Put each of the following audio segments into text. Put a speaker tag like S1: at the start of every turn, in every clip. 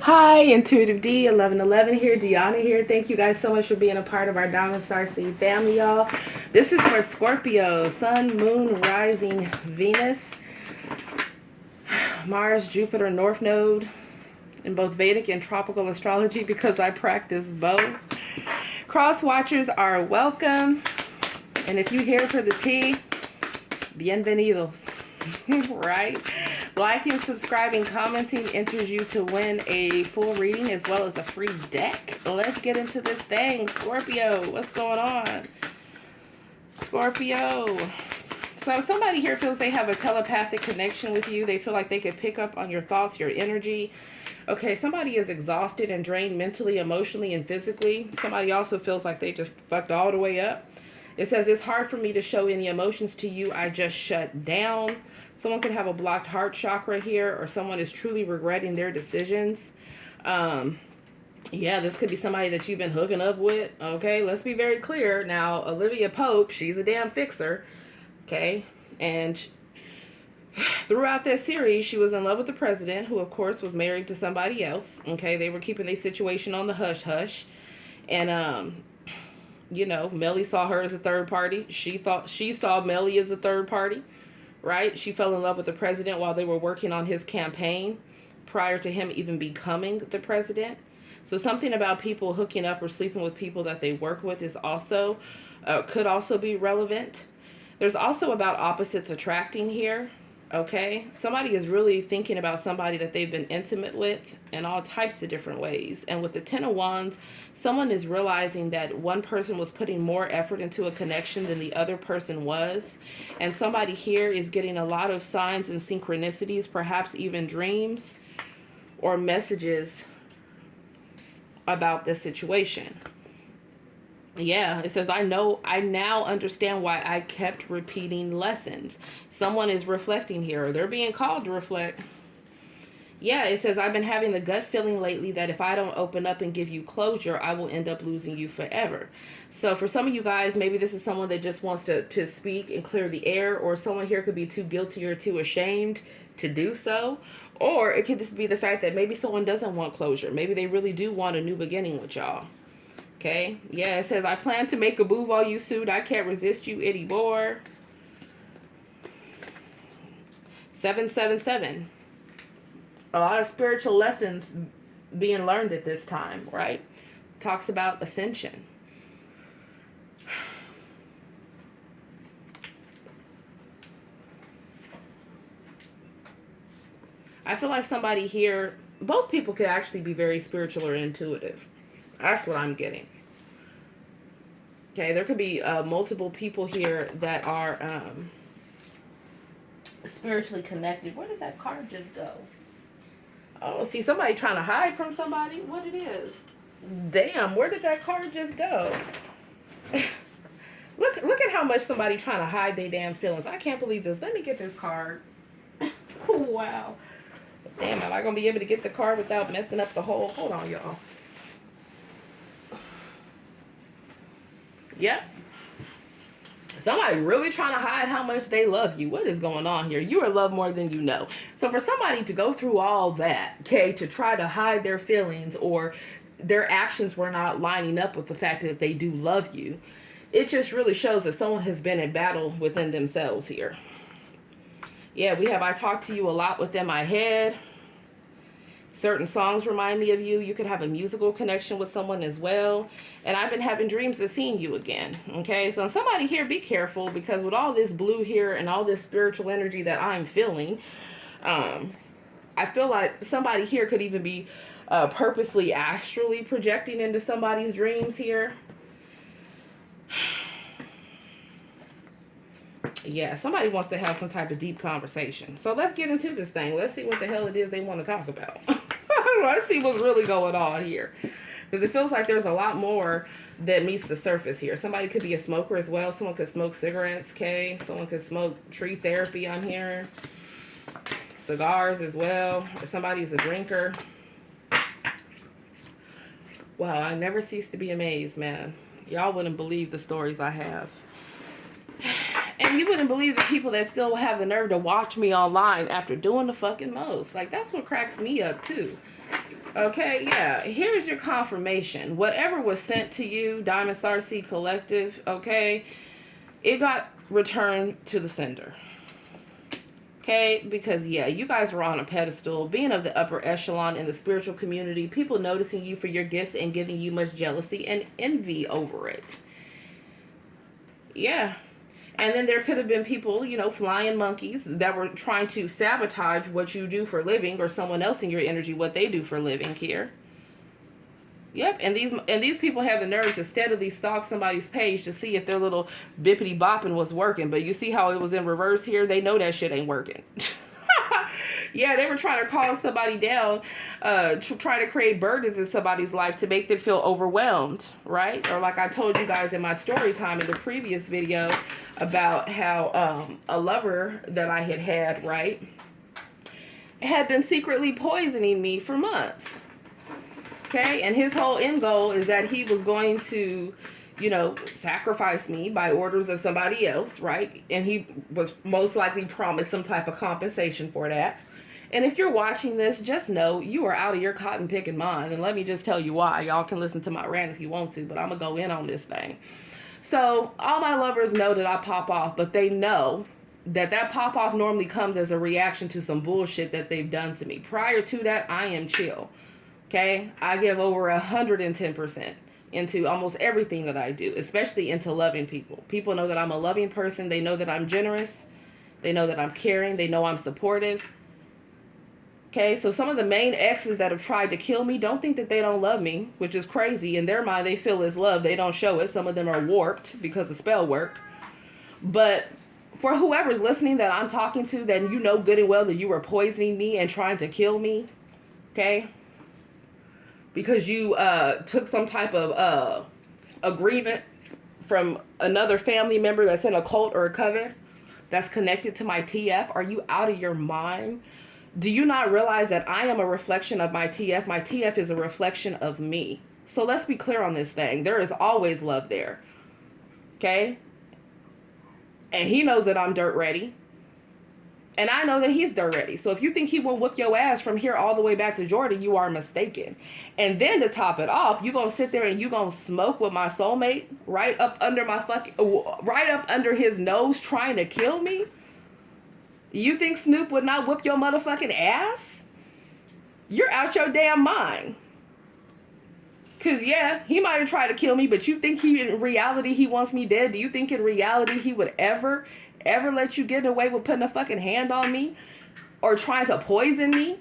S1: Hi, Intuitive D 1111 here, Dionna here. Thank you guys so much for being a part of our Diamond Starseed family, y'all. This is for Scorpio, Sun, Moon, Rising, Venus, Mars, Jupiter, North Node, in both Vedic and tropical astrology because I practice both. Cross watchers are welcome. And if you're here for the tea, bienvenidos. Right? Liking, subscribing, commenting enters you to win a full reading as well as a free deck. Let's get into this thing. Scorpio, what's going on? Scorpio. So somebody here feels they have a telepathic connection with you. They feel like they could pick up on your thoughts, your energy. Okay, somebody is exhausted and drained mentally, emotionally, and physically. Somebody also feels like they just fucked all the way up. It says, it's hard for me to show any emotions to you. I just shut down. Someone could have a blocked heart chakra here, or someone is truly regretting their decisions. Yeah, this could be somebody that you've been hooking up with. Okay, let's be very clear. Now, Olivia Pope, she's a damn fixer. Okay, and throughout this series, she was in love with the president, who, of course, was married to somebody else. Okay, they were keeping their situation on the hush-hush. And, you know, Melly saw her as a third party. She thought she saw Melly as a third party. Right? She fell in love with the president while they were working on his campaign prior to him even becoming the president. So something about people hooking up or sleeping with people that they work with is also, could also be relevant. There's also about opposites attracting here. Okay? Somebody is really thinking about somebody that they've been intimate with in all types of different ways. And with the Ten of Wands, someone is realizing that one person was putting more effort into a connection than the other person was. And somebody here is getting a lot of signs and synchronicities, perhaps even dreams or messages about this situation. Yeah, it says, I now understand why I kept repeating lessons. Someone is reflecting here, or they're being called to reflect. Yeah, it says, I've been having the gut feeling lately that if I don't open up and give you closure, I will end up losing you forever. So for some of you guys, maybe this is someone that just wants to speak and clear the air, or someone here could be too guilty or too ashamed to do so. Or it could just be the fact that maybe someone doesn't want closure. Maybe they really do want a new beginning with y'all. Okay, yeah, it says, I plan to make a move while you sued. I can't resist you, itty boar. 777. A lot of spiritual lessons being learned at this time, right? Talks about ascension. I feel like somebody here, both people could actually be very spiritual or intuitive. That's what I'm getting. Okay, there could be multiple people here that are spiritually connected. Where did that card just go? Oh, see, somebody trying to hide from somebody? What it is? Damn, where did that card just go? Look at how much somebody trying to hide their damn feelings. I can't believe this. Let me get this card. Wow. Damn, am I going to be able to get the card without messing up the whole... Hold on, y'all. Yep. Somebody really trying to hide how much they love you. What is going on here? You are loved more than you know. So for somebody to go through all that, okay, to try to hide their feelings or their actions were not lining up with the fact that they do love you, it just really shows that someone has been in battle within themselves here. Yeah, we have I talk to you a lot within my head. Certain songs remind me of you. You could have a musical connection with someone as well. And I've been having dreams of seeing you again. Okay, so somebody here, be careful, because with all this blue here and all this spiritual energy that I'm feeling, I feel like somebody here could even be purposely astrally projecting into somebody's dreams here. Yeah, somebody wants to have some type of deep conversation. So let's get into this thing. Let's see what the hell it is they want to talk about. Let's see what's really going on here. Because it feels like there's a lot more that meets the surface here. Somebody could be a smoker as well. Someone could smoke cigarettes, okay? Someone could smoke tree therapy, I'm hearing. Cigars as well. If somebody's a drinker. Wow, I never cease to be amazed, man. Y'all wouldn't believe the stories I have. And you wouldn't believe the people that still have the nerve to watch me online after doing the fucking most. Like, that's what cracks me up, too. Okay, yeah. Here's your confirmation. Whatever was sent to you, Diamond Starseed Collective, okay, it got returned to the sender. Okay, because yeah, you guys were on a pedestal, being of the upper echelon in the spiritual community, people noticing you for your gifts and giving you much jealousy and envy over it. Yeah. And then there could have been people, you know, flying monkeys that were trying to sabotage what you do for a living, or someone else in your energy, what they do for a living here. Yep, and these people have the nerve to steadily stalk somebody's page to see if their little bippity bopping was working. But you see how it was in reverse here? They know that shit ain't working. Yeah, they were trying to call somebody down, try to create burdens in somebody's life to make them feel overwhelmed, right? Or like I told you guys in my story time in the previous video about how a lover that I had, right, had been secretly poisoning me for months. Okay, and his whole end goal is that he was going to, you know, sacrifice me by orders of somebody else, right? And he was most likely promised some type of compensation for that. And if you're watching this, just know you are out of your cotton picking mind. And let me just tell you why. Y'all can listen to my rant if you want to, but I'm going to go in on this thing. So all my lovers know that I pop off, but they know that that pop off normally comes as a reaction to some bullshit that they've done to me. Prior to that, I am chill. Okay? I give over 110% into almost everything that I do, especially into loving people. People know that I'm a loving person. They know that I'm generous. They know that I'm caring. They know I'm supportive. Okay, so some of the main exes that have tried to kill me don't think that they don't love me, which is crazy. In their mind, they feel it's love. They don't show it. Some of them are warped because of spell work. But for whoever's listening that I'm talking to, then you know good and well that you were poisoning me and trying to kill me. Okay? Because you took some type of agreement from another family member that's in a cult or a coven that's connected to my TF. Are you out of your mind? Do you not realize that I am a reflection of my TF? My TF is a reflection of me. So let's be clear on this thing. There is always love there. Okay? And he knows that I'm dirt ready. And I know that he's dirt ready. So if you think he will whoop your ass from here all the way back to Jordan, you are mistaken. And then to top it off, you gonna sit there and you gonna smoke with my soulmate right up under right up under his nose trying to kill me? You think Snoop would not whoop your motherfucking ass? You're out your damn mind. Because, yeah, he might have tried to kill me, but you think in reality he wants me dead? Do you think in reality he would ever let you get away with putting a fucking hand on me? Or trying to poison me?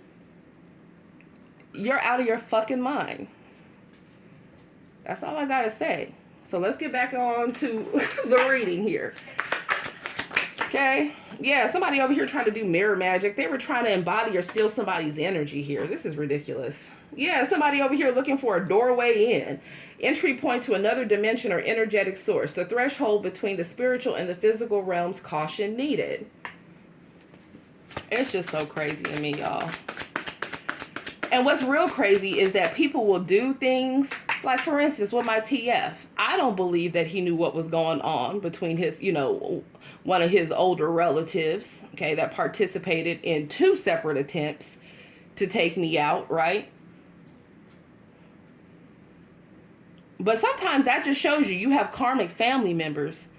S1: You're out of your fucking mind. That's all I gotta say. So let's get back on to the reading here. Okay? Yeah, somebody over here trying to do mirror magic. They were trying to embody or steal somebody's energy here. This is ridiculous. Yeah, somebody over here looking for a doorway in. Entry point to another dimension or energetic source. The threshold between the spiritual and the physical realms. Caution needed. It's just so crazy to me, y'all. And what's real crazy is that people will do things, like for instance with my TF. I don't believe that he knew what was going on between his, you know, one of his older relatives, okay, that participated in 2 separate attempts to take me out, right? But sometimes that just shows you have karmic family members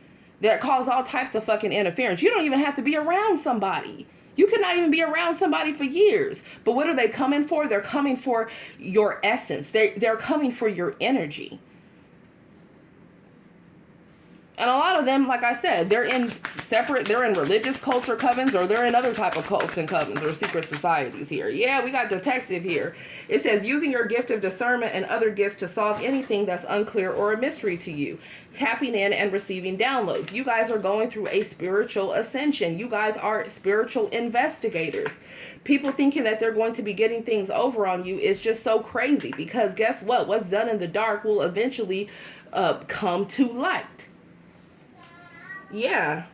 S1: that cause all types of fucking interference. You don't even have to be around somebody. You could not even be around somebody for years. But what are they coming for? They're coming for your essence. They're coming for your energy. And a lot of them, like I said, they're in religious cults or covens, or they're in other type of cults and covens or secret societies here. Yeah, we got detective here. It says, using your gift of discernment and other gifts to solve anything that's unclear or a mystery to you. Tapping in and receiving downloads. You guys are going through a spiritual ascension. You guys are spiritual investigators. People thinking that they're going to be getting things over on you is just so crazy. Because guess what? What's done in the dark will eventually come to light. Yeah,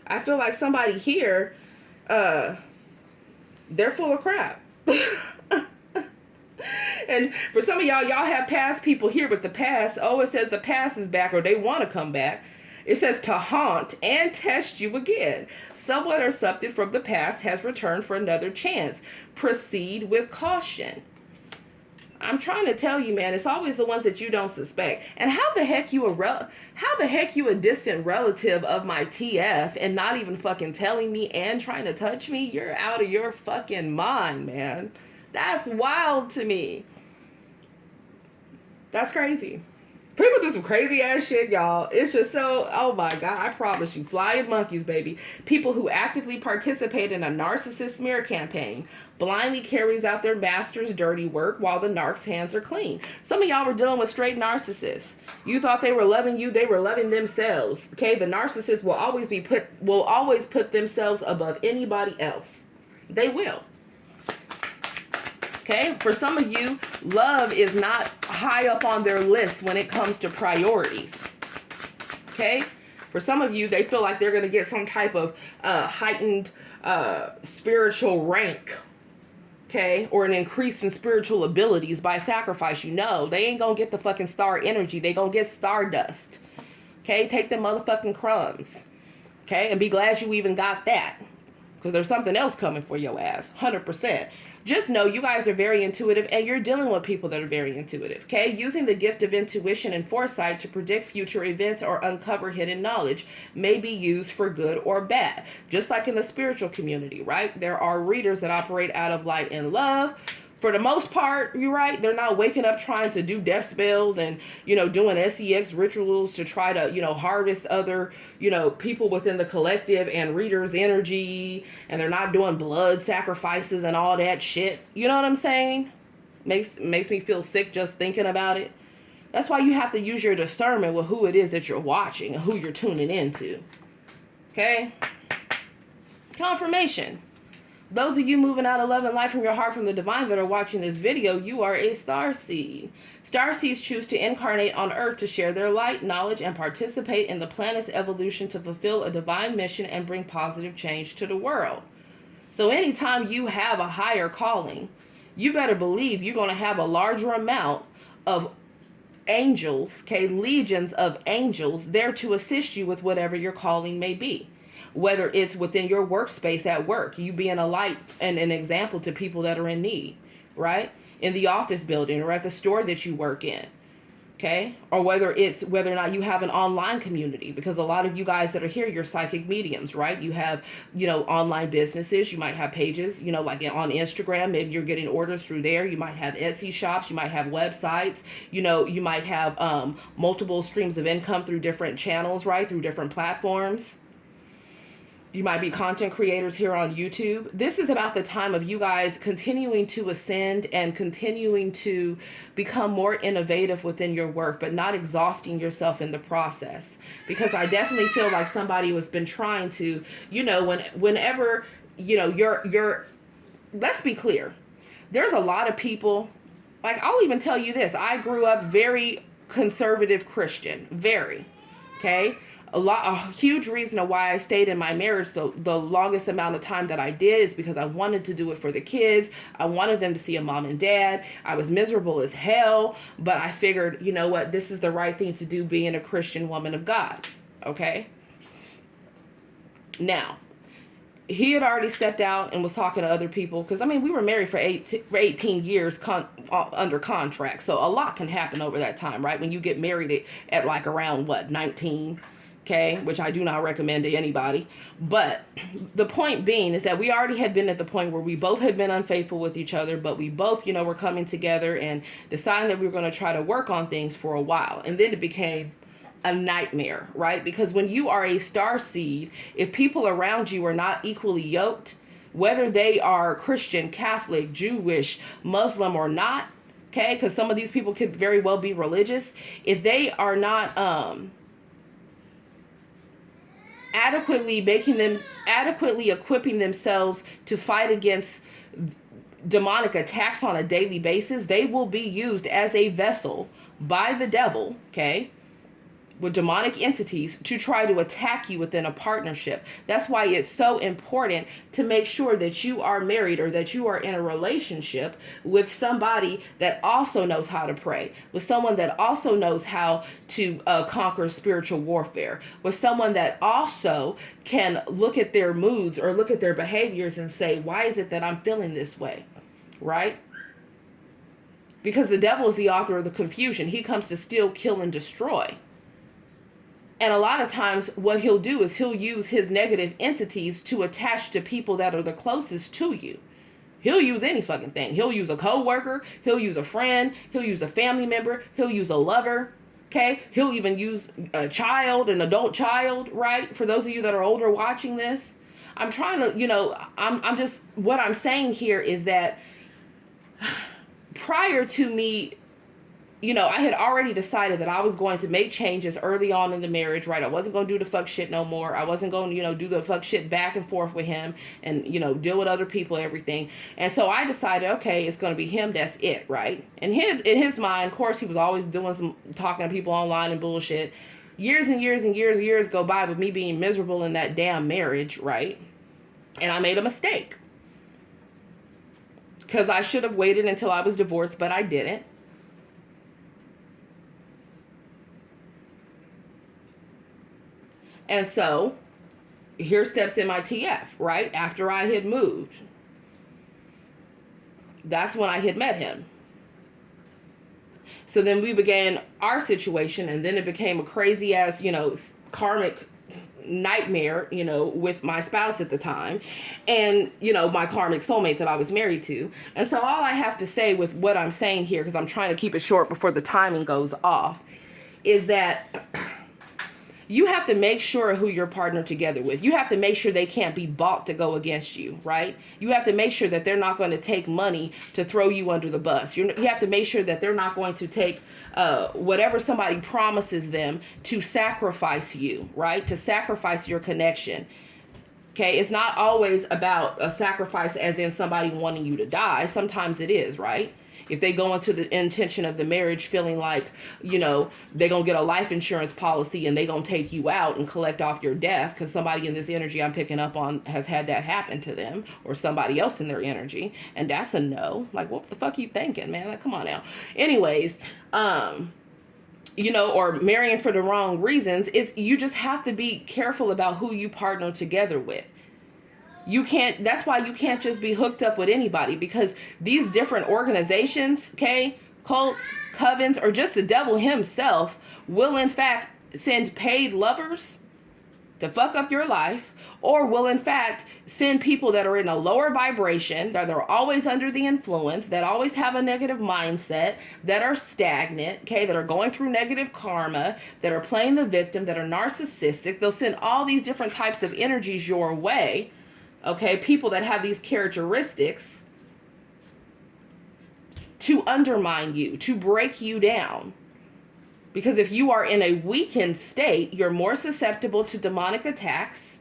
S1: I feel like somebody here, they're full of crap. And for some of y'all have past people here, but the past, it says the past is back, or they want to come back. It says to haunt and test you again. Someone or something from the past has returned for another chance. Proceed with caution. I'm trying to tell you, man, it's always the ones that you don't suspect. And how the heck you a distant relative of my TF and not even fucking telling me and trying to touch me? You're out of your fucking mind, man. That's wild to me. That's crazy. People do some crazy ass shit, y'all. It's just so, oh my God, I promise you, flying monkeys, baby. People who actively participate in a narcissist smear campaign blindly carries out their master's dirty work while the narc's hands are clean. Some of y'all were dealing with straight narcissists. You thought they were loving you, they were loving themselves. Okay, the narcissist will always put themselves above anybody else. They will. Okay, for some of you, love is not high up on their list when it comes to priorities. Okay, for some of you, they feel like they're going to get some type of heightened spiritual rank. Okay, or an increase in spiritual abilities by sacrifice. You know, they ain't going to get the fucking star energy. They going to get stardust. Okay, take the motherfucking crumbs. Okay, and be glad you even got that. Because there's something else coming for your ass. 100%. Just know you guys are very intuitive and you're dealing with people that are very intuitive, okay? Using the gift of intuition and foresight to predict future events or uncover hidden knowledge may be used for good or bad. Just like in the spiritual community, right? There are readers that operate out of light and love. For the most part, you're right, they're not waking up trying to do death spells and, doing SEX rituals to try to, harvest other, people within the collective and readers' energy. And they're not doing blood sacrifices and all that shit. You know what I'm saying? Makes me feel sick just thinking about it. That's why you have to use your discernment with who it is that you're watching and who you're tuning into. Okay? Confirmation. Those of you moving out of love and light from your heart from the divine that are watching this video, you are a starseed. Starseeds choose to incarnate on Earth to share their light, knowledge, and participate in the planet's evolution to fulfill a divine mission and bring positive change to the world. So anytime you have a higher calling, you better believe you're going to have a larger amount of angels, okay, legions of angels there to assist you with whatever your calling may be. Whether it's within your workspace at work, you being a light and an example to people that are in need, right? In the office building or at the store that you work in, okay? Or whether or not you have an online community, because a lot of you guys that are here, you're psychic mediums, right? You have, online businesses. You might have pages, like on Instagram, maybe you're getting orders through there. You might have Etsy shops. You might have websites. You might have multiple streams of income through different channels, right? Through different platforms. You might be content creators here on YouTube. This is about the time of you guys continuing to ascend and continuing to become more innovative within your work, but not exhausting yourself in the process. Because I definitely feel like somebody has been trying to, whenever, you're, let's be clear. There's a lot of people, like I'll even tell you this. I grew up very conservative Christian, very, okay? A huge reason of why I stayed in my marriage the longest amount of time that I did is because I wanted to do it for the kids. I wanted them to see a mom and dad. I was miserable as hell, but I figured, you know what, this is the right thing to do being a Christian woman of God, okay? Now, he had already stepped out and was talking to other people because, we were married for 18 years under contract, so a lot can happen over that time, right? When you get married at like around, 19, okay, which I do not recommend to anybody. But the point being is that we already had been at the point where we both had been unfaithful with each other, but we both, were coming together and deciding that we were going to try to work on things for a while. And then it became a nightmare, right? Because when you are a star seed, if people around you are not equally yoked, whether they are Christian, Catholic, Jewish, Muslim or not, okay, because some of these people could very well be religious, if they are not adequately equipping themselves to fight against demonic attacks on a daily basis, they will be used as a vessel by the devil, okay, with demonic entities to try to attack you within a partnership. That's why it's so important to make sure that you are married or that you are in a relationship with somebody that also knows how to pray, with someone that also knows how to conquer spiritual warfare, with someone that also can look at their moods or look at their behaviors and say, why is it that I'm feeling this way, right? Because the devil is the author of the confusion. He comes to steal, kill, and destroy. And a lot of times what he'll do is he'll use his negative entities to attach to people that are the closest to you. He'll use any fucking thing. He'll use a coworker. He'll use a friend. He'll use a family member. He'll use a lover. Okay? He'll even use a child, an adult child, right? For those of you that are older watching this, I'm trying to, you know, I'm just, what I'm saying here is that prior to me, you know, I had already decided that I was going to make changes early on in the marriage, right? I wasn't going to do the fuck shit no more. I wasn't going to, you know, do the fuck shit back and forth with him and, you know, deal with other people, everything. And so I decided, okay, it's going to be him. That's it, right? And in his mind, of course, he was always doing some talking to people online and bullshit. Years and years and years go by with me being miserable in that damn marriage, right? And I made a mistake. Because I should have waited until I was divorced, but I didn't. And so, here steps in my TF, right? After I had moved. That's when I had met him. So then we began our situation, and then it became a crazy ass, you know, karmic nightmare, you know, with my spouse at the time. And, you know, my karmic soulmate that I was married to. And so all I have to say with what I'm saying here, because I'm trying to keep it short before the timing goes off, is that you have to make sure who you're partnered together with. You have to make sure they can't be bought to go against you, right? You have to make sure that they're not going to take money to throw you under the bus. You have to make sure that they're not going to take whatever somebody promises them to sacrifice you, right? To sacrifice your connection. Okay, it's not always about a sacrifice as in somebody wanting you to die. Sometimes it is, right? If they go into the intention of the marriage feeling like, you know, they're going to get a life insurance policy and they're going to take you out and collect off your death, because somebody in this energy I'm picking up on has had that happen to them, or somebody else in their energy. And that's a no. Like, what the fuck are you thinking, man? Like, come on now. Anyways, you know, or marrying for the wrong reasons. You just have to be careful about who you partner together with. You can't, that's why you can't just be hooked up with anybody, because these different organizations, okay, cults, covens, or just the devil himself will in fact send paid lovers to fuck up your life, or will in fact send people that are in a lower vibration, that are always under the influence, that always have a negative mindset, that are stagnant, okay, that are going through negative karma, that are playing the victim, that are narcissistic. They'll send all these different types of energies your way. Okay, people that have these characteristics to undermine you, to break you down. Because if you are in a weakened state, you're more susceptible to demonic attacks,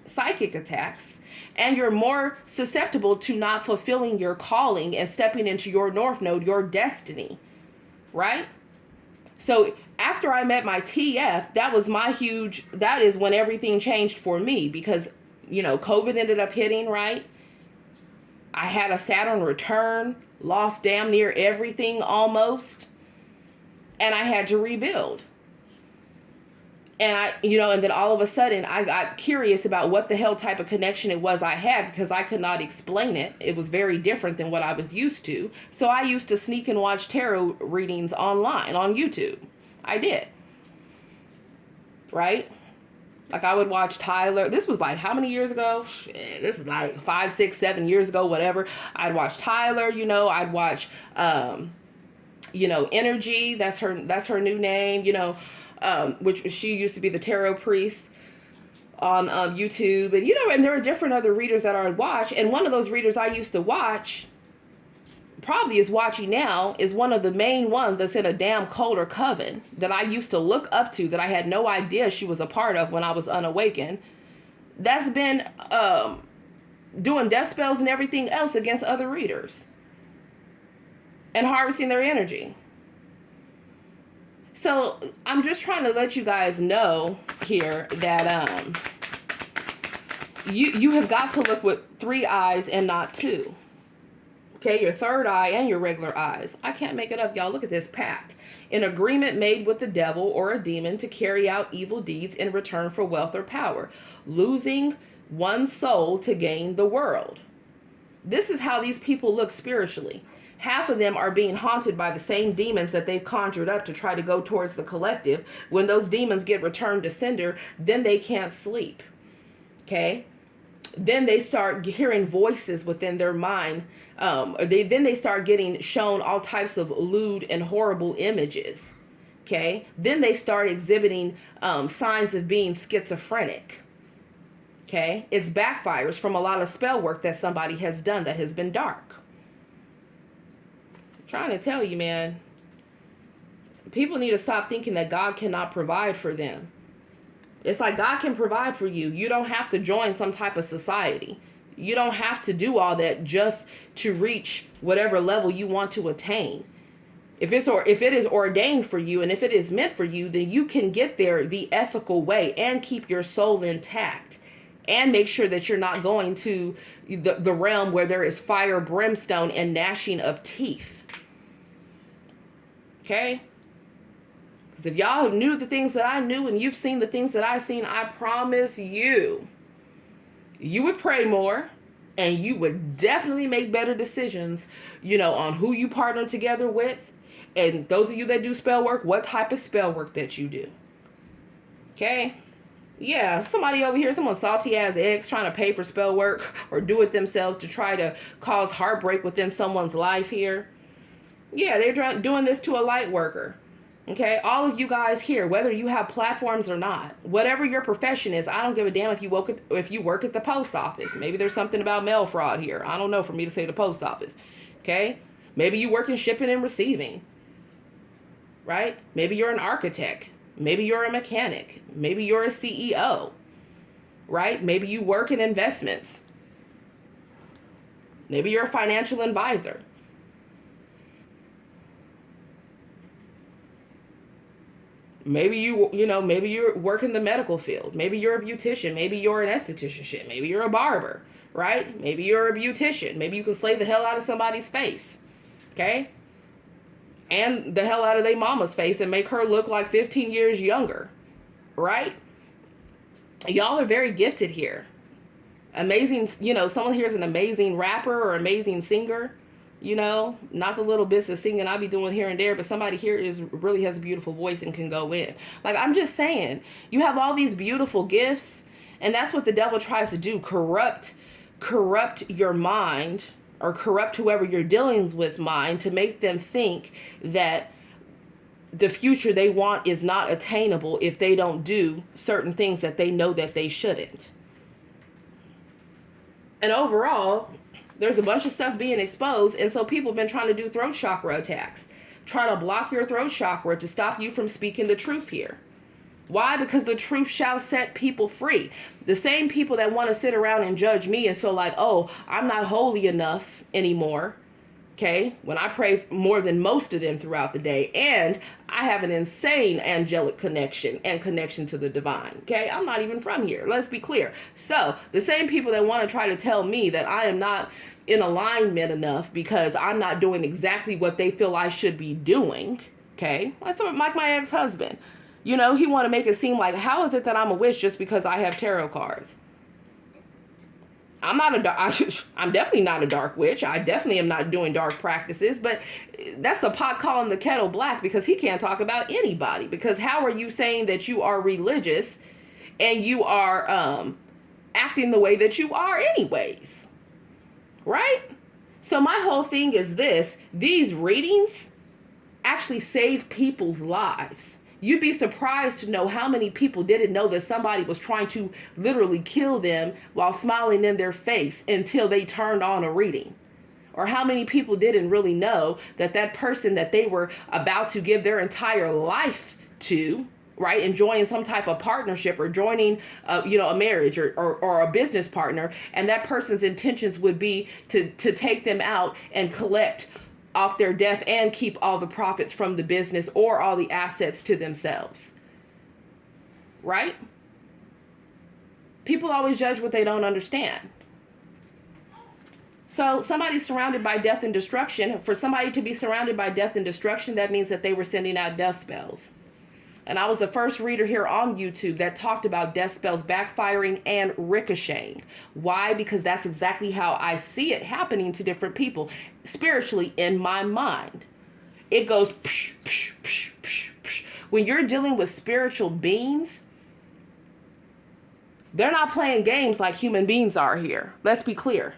S1: psychic attacks, and you're more susceptible to not fulfilling your calling and stepping into your north node, your destiny, right? So after I met my TF, that is when everything changed for me, because you know, COVID ended up hitting, right? I had a Saturn return, lost damn near everything almost. And I had to rebuild. And and then all of a sudden I got curious about what the hell type of connection it was I had, because I could not explain it. It was very different than what I was used to. So I used to sneak and watch tarot readings online on YouTube. I did. Right? Like I would watch Tyler. This was like how many years ago? Shit, this is like 5, 6, 7 years ago, whatever. I'd watch Tyler, you know, I'd watch, Energy. That's her new name, you know, which she used to be the tarot priest on YouTube. And, you know, and there were different other readers that I would watch. And one of those readers I used to watch, probably is watching now, is one of the main ones that's in a damn cult or coven that I used to look up to, that I had no idea she was a part of when I was unawakened. That's been doing death spells and everything else against other readers and harvesting their energy. So I'm just trying to let you guys know here that you have got to look with 3 eyes and not 2. Okay, your third eye and your regular eyes. I can't make it up, y'all. Look at this pact. An agreement made with the devil or a demon to carry out evil deeds in return for wealth or power. Losing one's soul to gain the world. This is how these people look spiritually. half of them are being haunted by the same demons that they've conjured up to try to go towards the collective. When those demons get returned to sender, then they can't sleep. Okay? Then they start hearing voices within their mind. Then they start getting shown all types of lewd and horrible images. Okay? Then they start exhibiting signs of being schizophrenic. Okay? It's backfires from a lot of spell work that somebody has done that has been dark. I'm trying to tell you, man. People need to stop thinking that God cannot provide for them. It's like God can provide for you. You don't have to join some type of society. You don't have to do all that just to reach whatever level you want to attain. If it is ordained for you and if it is meant for you, then you can get there the ethical way and keep your soul intact and make sure that you're not going to the realm where there is fire, brimstone, and gnashing of teeth. Okay? Because if y'all knew the things that I knew and you've seen the things that I've seen, I promise you, you would pray more and you would definitely make better decisions, on who you partner together with. And those of you that do spell work, what type of spell work that you do. Okay? Yeah, somebody over here, someone salty ass eggs trying to pay for spell work or do it themselves to try to cause heartbreak within someone's life here. Yeah, they're doing this to a light worker. Okay, all of you guys here, whether you have platforms or not, whatever your profession is, I don't give a damn if you work at the post office. Maybe there's something about mail fraud here. I don't know for me to say the post office. Okay, maybe you work in shipping and receiving. Right? Maybe you're an architect. Maybe you're a mechanic. Maybe you're a CEO. Right? Maybe you work in investments. Maybe you're a financial advisor. Maybe maybe you work in the medical field. Maybe you're a beautician. Maybe you're an esthetician. Shit. Maybe you're a barber, right? Maybe you're a beautician. Maybe you can slay the hell out of somebody's face, okay? And the hell out of their mama's face and make her look like 15 years younger, right? Y'all are very gifted here. Amazing, someone here is an amazing rapper or amazing singer. Not the little bits of singing I be doing here and there, but somebody here really has a beautiful voice and can go in. Like, I'm just saying, you have all these beautiful gifts, and that's what the devil tries to do, corrupt your mind, or corrupt whoever you're dealing with mind, to make them think that the future they want is not attainable if they don't do certain things that they know that they shouldn't. And overall, there's a bunch of stuff being exposed, and so people have been trying to do throat chakra attacks. Try to block your throat chakra to stop you from speaking the truth here. Why? Because the truth shall set people free. The same people that want to sit around and judge me and feel like, oh, I'm not holy enough anymore, okay, when I pray more than most of them throughout the day, and I have an insane angelic connection and connection to the divine, okay? I'm not even from here. Let's be clear. So the same people that want to try to tell me that I am not in alignment enough because I'm not doing exactly what they feel I should be doing, okay? That's like my ex-husband. He want to make it seem like, how is it that I'm a witch just because I have tarot cards? I'm definitely not a dark witch. I definitely am not doing dark practices, but that's the pot calling the kettle black, because he can't talk about anybody. Because how are you saying that you are religious and you are acting the way that you are anyways? Right? So my whole thing is this: these readings actually save people's lives. You'd be surprised to know how many people didn't know that somebody was trying to literally kill them while smiling in their face until they turned on a reading. Or how many people didn't really know that that person that they were about to give their entire life to, right, enjoying some type of partnership or joining, a marriage or a business partner, and that person's intentions would be to take them out and collect off their death and keep all the profits from the business or all the assets to themselves. Right? People always judge what they don't understand. So somebody's surrounded by death and destruction. For somebody to be surrounded by death and destruction, that means that they were sending out death spells. And I was the first reader here on YouTube that talked about death spells backfiring and ricocheting. Why? Because that's exactly how I see it happening to different people spiritually in my mind. It goes psh, psh, psh, psh, psh. When you're dealing with spiritual beings, they're not playing games like human beings are here. Let's be clear.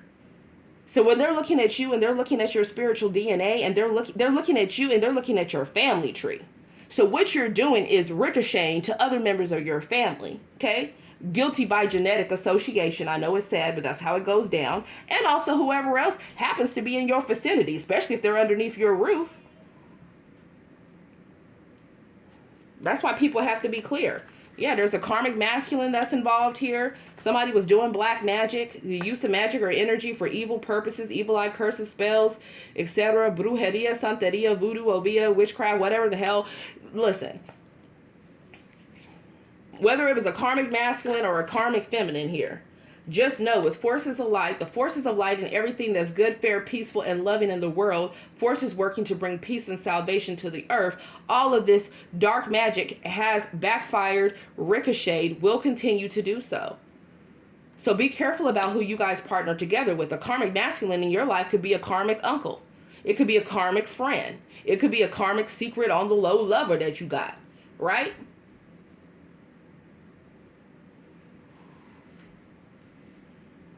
S1: So when they're looking at you and they're looking at your spiritual DNA and they're looking at you and they're looking at your family tree. So what you're doing is ricocheting to other members of your family, okay? Guilty by genetic association. I know it's sad, but that's how it goes down. And also whoever else happens to be in your vicinity, especially if they're underneath your roof. That's why people have to be clear. Yeah, there's a karmic masculine that's involved here. Somebody was doing black magic, the use of magic or energy for evil purposes, evil eye curses, spells, etc. Brujeria, santeria, voodoo, obia, witchcraft, whatever the hell. Listen, whether it was a karmic masculine or a karmic feminine here, just know with forces of light, the forces of light and everything that's good, fair, peaceful, and loving in the world, forces working to bring peace and salvation to the earth, all of this dark magic has backfired, ricocheted, will continue to do so. So be careful about who you guys partner together with. A karmic masculine in your life could be a karmic uncle. It could be a karmic friend. It could be a karmic secret on the low lover that you got, right?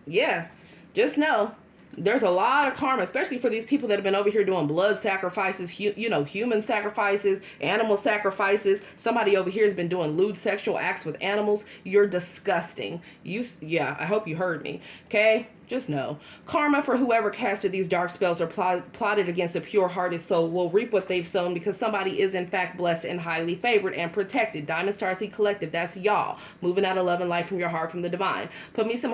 S1: Yeah, just know there's a lot of karma, especially for these people that have been over here doing blood sacrifices, human sacrifices, animal sacrifices. Somebody over here has been doing lewd sexual acts with animals. You're disgusting. Yeah, I hope you heard me. Okay? Just know. Karma for whoever casted these dark spells or plotted against a pure-hearted soul will reap what they've sown because somebody is in fact blessed and highly favored and protected. Diamond Starseed Collective, that's y'all. Moving out of love and light from your heart from the divine. Put me some